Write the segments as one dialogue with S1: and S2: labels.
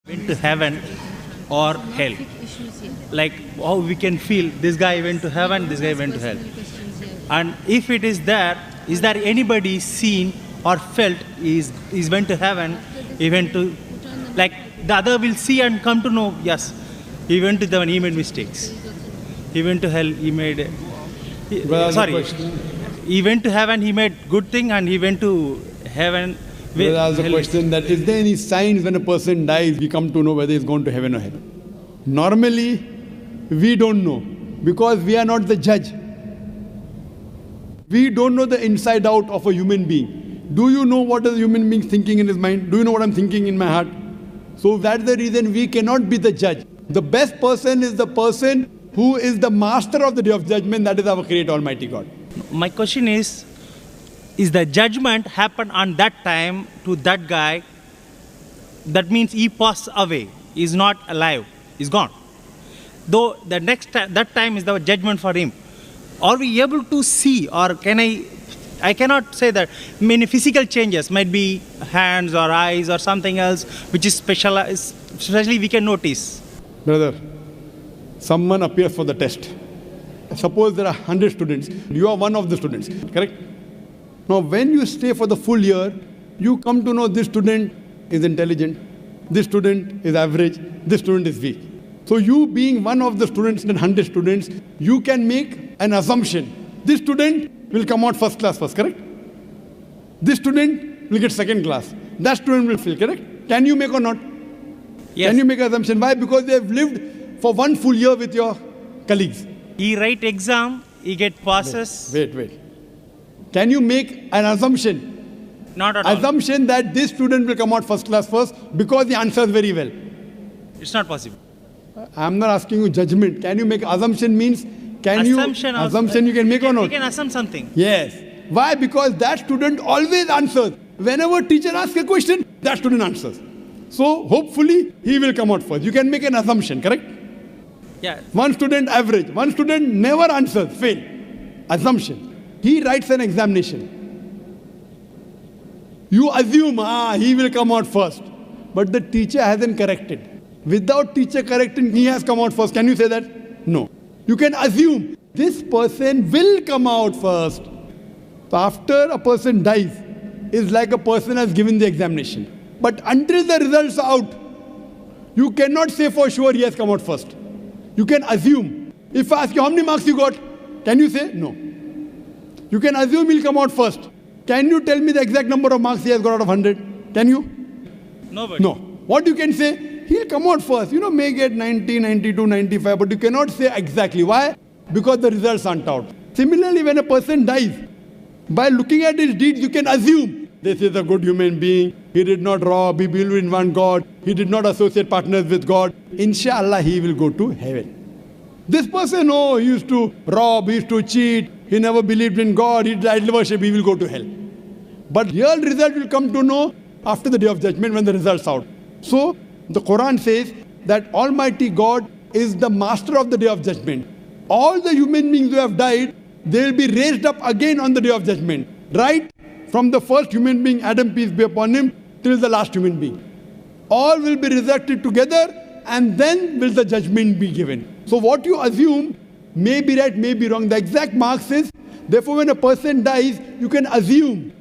S1: went to heaven or hell. Like how we can feel this guy went to heaven, this guy went to hell. And if it is there anybody seen or felt is went to heaven, he went to, like the other will see and come to know, yes, he went to heaven, he made mistakes. He went to hell, he made, he went to heaven, he made good thing, and he went to heaven.
S2: There is a question that is there any signs when a person dies we come to know whether he's going to heaven or hell? Normally, we don't know because we are not the judge. We don't know the inside out of a human being. Do you know what a human being thinking in his mind? Do you know what I'm thinking in my heart? So that's the reason we cannot be the judge. The best person is the person who is the master of the day of judgment, that is our Creator Almighty God.
S1: My question is the judgment happen on that time to that guy? That means he passed away, he is not alive, he's gone. Though the next time, that time is the judgment for him. Are we able to see, or can I cannot say that many physical changes might be hands or eyes or something else which is specialized, especially we can notice.
S2: Brother, someone appears for the test. Suppose there are 100 students, you are one of the students, correct? Now when you stay for the full year, you come to know this student is intelligent, this student is average, this student is weak. So you being one of the students in 100 students, you can make an assumption. This student will come out first class first, correct? This student will get second class. That student will fail, correct? Can you make or not?
S1: Yes.
S2: Can you make an assumption? Why? Because they have lived for one full year with your colleagues.
S1: He write exam, he get passes.
S2: Wait. Can you make an assumption?
S1: Not at all.
S2: Assumption that this student will come out first class first because he answers very well.
S1: It's not possible.
S2: I'm not asking you judgment. Can you make assumption means assumption you can make or not?
S1: You can assume something.
S2: Yes. Why? Because that student always answers. Whenever teacher asks a question, that student answers. So hopefully he will come out first. You can make an assumption, correct?
S1: Yeah.
S2: One student average, one student never answers, fail. Assumption. He writes an examination. You assume, he will come out first. But the teacher hasn't corrected. Without teacher correcting, he has come out first. Can you say that? No. You can assume this person will come out first. So after a person dies, it's like a person has given the examination. But until the results are out, you cannot say for sure he has come out first. You can assume. If I ask you how many marks you got, can you say? No. You can assume he'll come out first. Can you tell me the exact number of marks he has got out of 100? Can you?
S1: Nobody.
S2: No. What you can say? He'll come out first. May get 90, 92, 95, but you cannot say exactly. Why? Because the results aren't out. Similarly, when a person dies, by looking at his deeds, you can assume this is a good human being. He did not rob, he believed in one God, he did not associate partners with God. Inshallah, he will go to heaven. This person, he used to rob, he used to cheat, he never believed in God, he did idol worship, he will go to hell. But real result will come to know after the day of judgment when the results are out. So, the Quran says that Almighty God is the master of the day of judgment. All the human beings who have died, they will be raised up again on the day of judgment. Right? From the first human being, Adam, peace be upon him, till the last human being. All will be resurrected together and then will the judgment be given. So what you assume may be right, may be wrong. The exact mark says, therefore when a person dies, you can assume,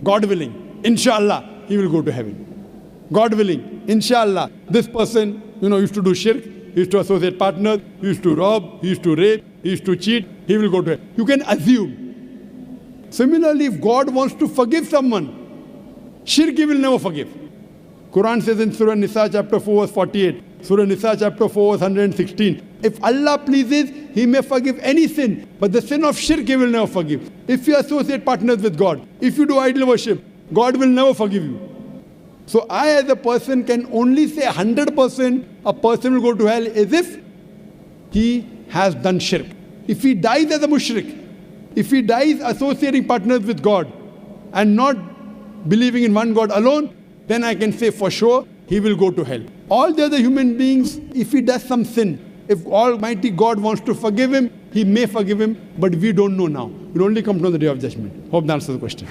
S2: God willing, inshallah, he will go to heaven. God willing, inshallah, this person, used to do shirk, he used to associate partners, he used to rob, he used to rape, he used to cheat, he will go to hell. You can assume. Similarly, if God wants to forgive someone, shirk he will never forgive. Quran says in Surah Nisa chapter 4 verse 48, Surah Nisa chapter 4 verse 116, if Allah pleases, he may forgive any sin, but the sin of shirk he will never forgive. If you associate partners with God, if you do idol worship, God will never forgive you. So I as a person can only say 100% a person will go to hell as if he has done shirk. If he dies as a mushrik, if he dies associating partners with God and not believing in one God alone, then I can say for sure he will go to hell. All the other human beings, if he does some sin, if Almighty God wants to forgive him, he may forgive him, but we don't know now. We'll only come to the day of judgment. Hope that answers the question.